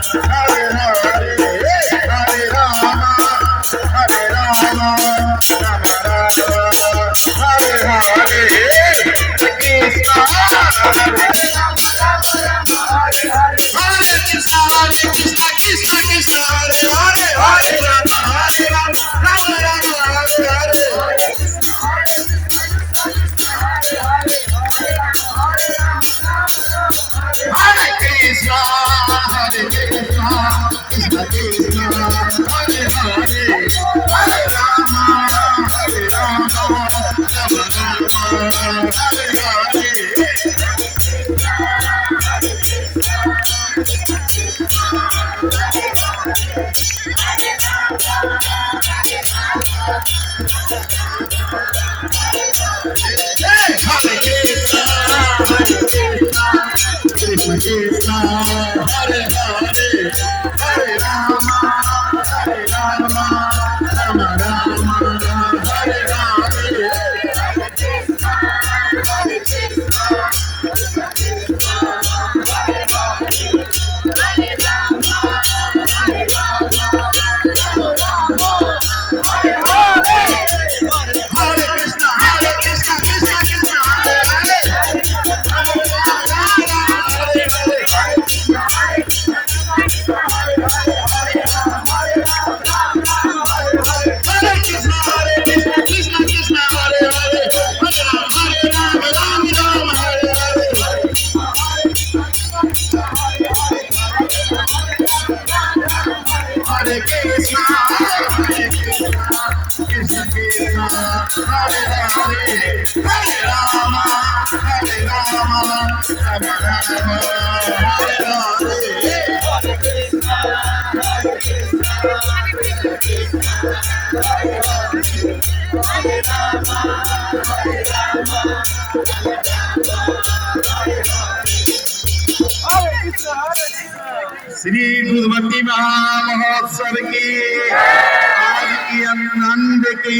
Hare Rama, Hare Rama, Rama Rama, Hare Hare, Krishna, Hare Krishna, Krishna Krishna, Hare Hare, Hare Rama, Rama Rama, Hare Hare. Hare Krishna, Krishna Krishna, Hare Hare, Hare Rama, Rama Rama, Hare Hare. Hare Krishna, Krishna Krishna, Hare Hare, Hare Rama, Rama Rama, Hare Hare. Hare Krishna, Krishna Krishna, Hare Hare, Rama Rama, Hare Hare. Hare Krishna, Krishna Krishna, Hare Hare, Hare Rama, Rama Rama, Hare Hare. Hare Krishna, Krishna Krishna, Hare Hare, Hare Rama, Rama Rama, Hare Hare. Shri दुर्मति महामहोत्सव की आज की आनंद की